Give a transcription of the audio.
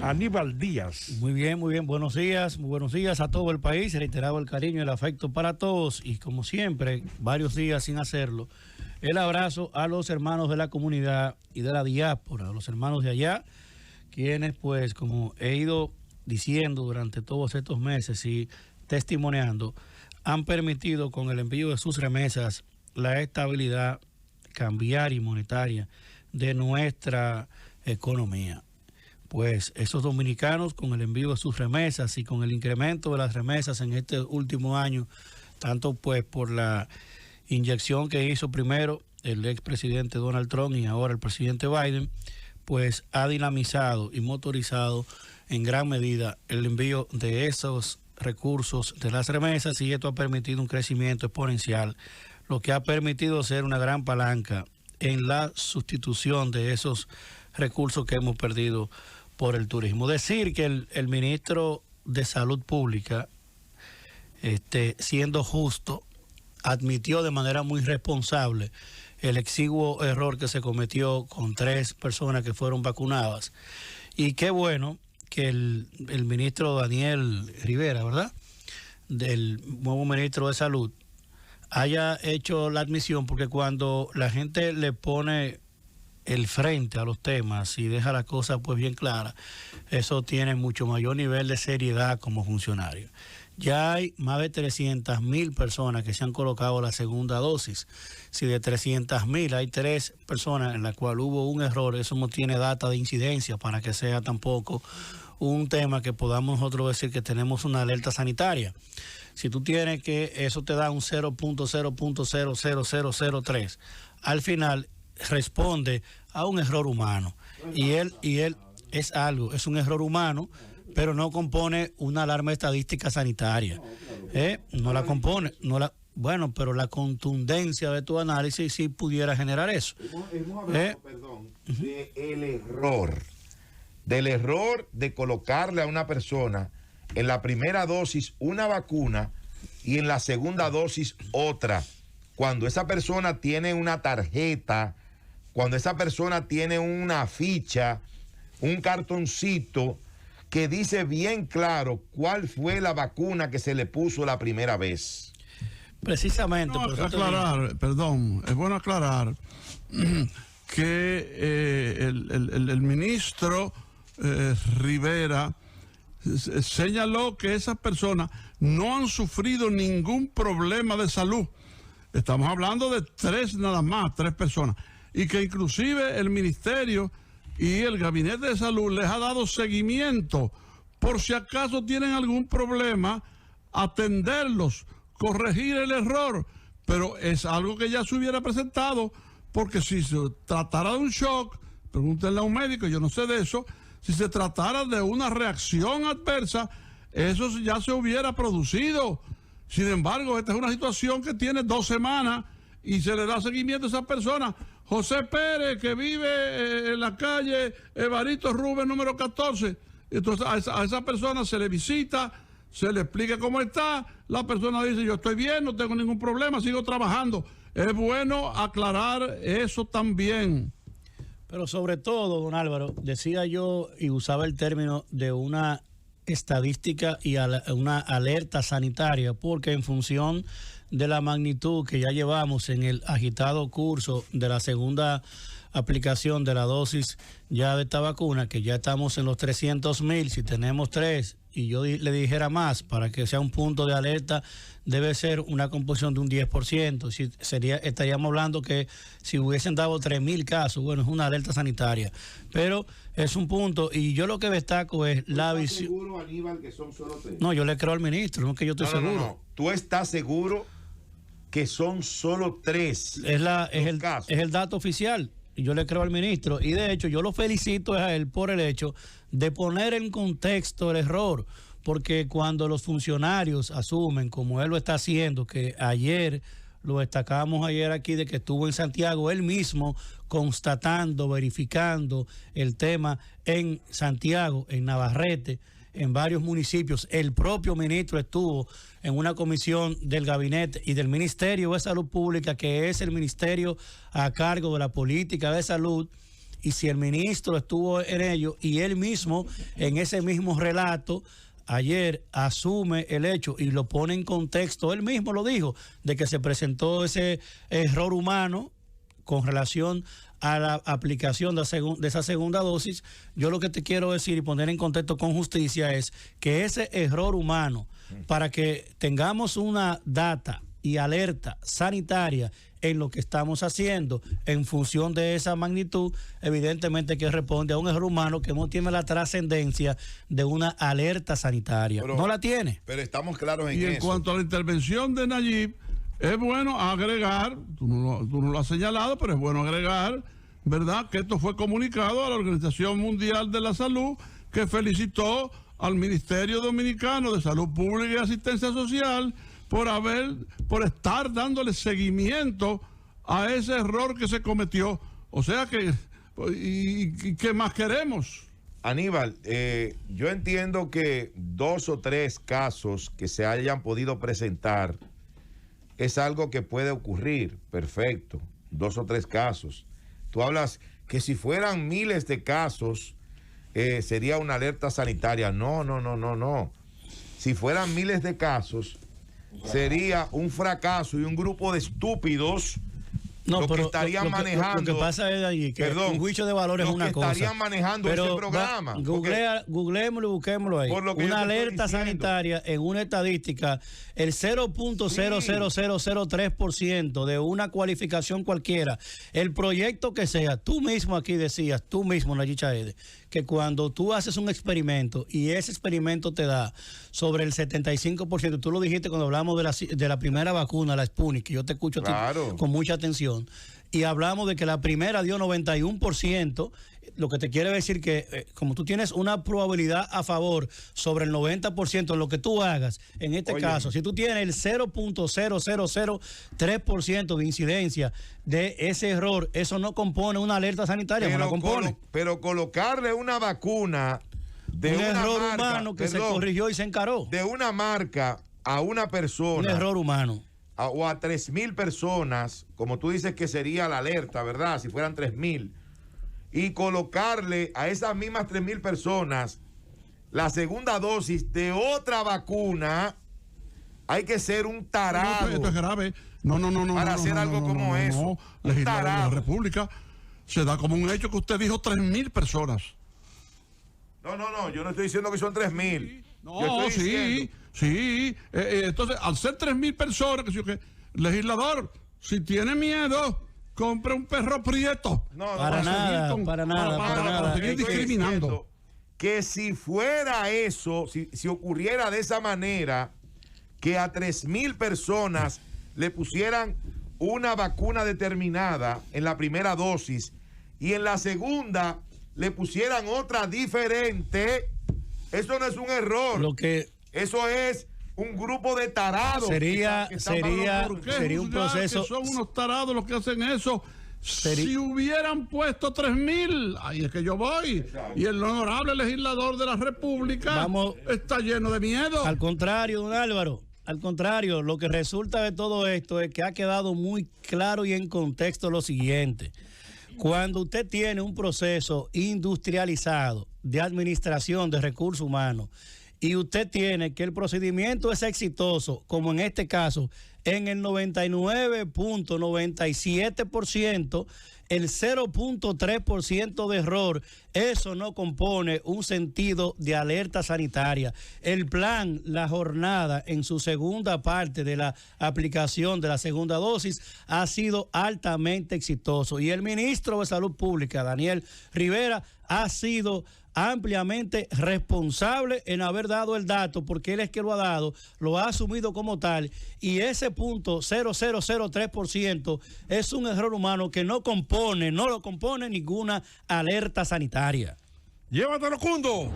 Aníbal Díaz. Muy bien, buenos días a todo el país, reiterado el cariño y el afecto para todos y como siempre, varios días sin hacerlo, el abrazo a los hermanos de la comunidad y de la diáspora, a los hermanos de allá, quienes pues como he ido diciendo durante todos estos meses y testimoniando, han permitido con el envío de sus remesas la estabilidad cambiaria y monetaria de nuestra economía. Pues esos dominicanos con el envío de sus remesas y con el incremento de las remesas en este último año, tanto pues por la inyección que hizo primero el expresidente Donald Trump y ahora el presidente Biden, pues ha dinamizado y motorizado en gran medida el envío de esos recursos de las remesas y esto ha permitido un crecimiento exponencial, lo que ha permitido ser una gran palanca en la sustitución de esos recursos que hemos perdido por el turismo. Decir que el ministro de Salud Pública, siendo justo, admitió de manera muy responsable el exiguo error que se cometió con 3 personas que fueron vacunadas. Y qué bueno que el ministro Daniel Rivera, ¿verdad?, del nuevo ministro de Salud, haya hecho la admisión, porque cuando la gente le pone el frente a los temas y deja la cosa pues bien clara, eso tiene mucho mayor nivel de seriedad como funcionario. Ya hay más de 300.000 personas que se han colocado la segunda dosis. Si de 300.000 hay 3 personas en las cuales hubo un error, eso no tiene data de incidencia para que sea tampoco un tema que podamos nosotros decir que tenemos una alerta sanitaria. Si tú tienes que eso te da un 0.00003, al final responde a un error humano y él es un error humano, pero no compone una alarma estadística sanitaria, no la compone, bueno, pero la contundencia de tu análisis sí pudiera generar eso. Hemos hablado, del error de colocarle a una persona en la primera dosis una vacuna y en la segunda dosis otra, cuando esa persona tiene una tarjeta, cuando esa persona tiene una ficha, un cartoncito que dice bien claro cuál fue la vacuna que se le puso la primera vez. Precisamente. No, es bueno aclarar que el ministro Rivera señaló que esas personas no han sufrido ningún problema de salud. Estamos hablando de 3 nada más, 3 personas. Y que inclusive el ministerio y el gabinete de salud les ha dado seguimiento por si acaso tienen algún problema, atenderlos, corregir el error, pero es algo que ya se hubiera presentado, porque si se tratara de un shock, pregúntenle a un médico, yo no sé de eso, si se tratara de una reacción adversa, eso ya se hubiera producido. Sin embargo, esta es una situación que tiene 2 semanas y se le da seguimiento a esa persona. José Pérez, que vive en la calle Evaristo Rubén número 14. Entonces a esa persona se le visita, se le explica cómo está. La persona dice, yo estoy bien, no tengo ningún problema, sigo trabajando. Es bueno aclarar eso también. Pero sobre todo, don Álvaro, decía yo y usaba el término de una estadística y una alerta sanitaria, porque en función de la magnitud que ya llevamos en el agitado curso de la segunda aplicación de la dosis ya de esta vacuna, que ya estamos en los 300.000, si tenemos 3 y yo le dijera más, para que sea un punto de alerta, debe ser una composición de un 10%. Estaríamos hablando que si hubiesen dado 3.000 casos, bueno, es una alerta sanitaria. Pero es un punto, y yo lo que destaco es la visión. ¿Estás seguro, Aníbal, que son solo 3? No, yo le creo al ministro, no es que yo estoy seguro. No. ¿Tú estás seguro que son solo 3? Es el dato oficial. Y yo le creo al ministro, y de hecho yo lo felicito a él por el hecho de poner en contexto el error, porque cuando los funcionarios asumen, como él lo está haciendo, que ayer lo destacamos aquí de que estuvo en Santiago, él mismo constatando, verificando el tema en Santiago, en Navarrete, en varios municipios. El propio ministro estuvo en una comisión del gabinete y del Ministerio de Salud Pública, que es el ministerio a cargo de la política de salud, Y si el ministro estuvo en ello y él mismo, en ese mismo relato, ayer asume el hecho y lo pone en contexto, él mismo lo dijo, de que se presentó ese error humano con relación a la aplicación de esa segunda dosis. Yo lo que te quiero decir y poner en contexto con justicia es que ese error humano, para que tengamos una data y alerta sanitaria en lo que estamos haciendo en función de esa magnitud, evidentemente que responde a un error humano que no tiene la trascendencia de una alerta sanitaria. Pero, no la tiene. Pero estamos claros en eso. Y en cuanto a la intervención de Nayib, es bueno agregar, tú no lo has señalado, pero es bueno agregar, ¿verdad?, que esto fue comunicado a la Organización Mundial de la Salud, que felicitó al Ministerio Dominicano de Salud Pública y Asistencia Social por estar dándole seguimiento a ese error que se cometió. O sea que, ¿y qué más queremos? Aníbal, yo entiendo que 2 o 3 casos que se hayan podido presentar es algo que puede ocurrir, perfecto, 2 o 3 casos. Tú hablas que si fueran miles de casos, sería una alerta sanitaria. No. Si fueran miles de casos, sería un fracaso y un grupo de estúpidos que estarían manejando. Lo que pasa es ahí que un juicio de valores es una cosa. Estarían manejando ese programa. Googleémoslo y busquémoslo ahí. Una alerta sanitaria en una estadística, el 0.00003% de una cualificación cualquiera, el proyecto que sea. Tú mismo aquí decías, tú mismo, Nayib Chaede, que cuando tú haces un experimento y ese experimento te da sobre el 75%, tú lo dijiste cuando hablamos de la primera vacuna, la Sputnik, que yo te escucho con mucha atención, y hablamos de que la primera dio 91%, lo que te quiere decir que como tú tienes una probabilidad a favor sobre el 90% en lo que tú hagas, en este caso, si tú tienes el 0.0003% de incidencia de ese error, eso no compone una alerta sanitaria, no la compone. Pero colocarle una vacuna de un una error marca, humano que se corrigió y se encaró. De una marca a una persona. Un error humano. O a 3,000 personas, como tú dices que sería la alerta, ¿verdad? Si fueran 3,000. Y colocarle a esas mismas 3,000 personas la segunda dosis de otra vacuna, hay que ser un tarado. Esto es grave. No. Para hacer algo como eso. Un tarado. La República se da como un hecho que usted dijo 3,000 personas. No, yo no estoy diciendo que son 3,000. No, sí. Entonces, al ser 3,000 personas, legislador, si tiene miedo, compre un perro prieto. Para nada. Seguir discriminando. Que si fuera eso, si ocurriera de esa manera, que a 3,000 personas le pusieran una vacuna determinada en la primera dosis y en la segunda le pusieran otra diferente, eso no es un error. Eso es un grupo de tarados. Sería un proceso. Que son unos tarados los que hacen eso. Si hubieran puesto 3,000, ahí es que yo voy. Exacto. Y el honorable legislador de la República está lleno de miedo. Al contrario, don Álvaro. Al contrario, lo que resulta de todo esto es que ha quedado muy claro y en contexto lo siguiente. Cuando usted tiene un proceso industrializado de administración de recursos humanos y usted tiene que el procedimiento es exitoso, como en este caso, en el 99.97%, el 0.3% de error, eso no compone un sentido de alerta sanitaria. El plan, la jornada en su segunda parte de la aplicación de la segunda dosis ha sido altamente exitoso y el ministro de Salud Pública, Daniel Rivera, ha sido ampliamente responsable en haber dado el dato, porque él es que lo ha dado, lo ha asumido como tal, y ese punto 0.003% es un error humano que no lo compone ninguna alerta sanitaria. Llévatelo, Cundo.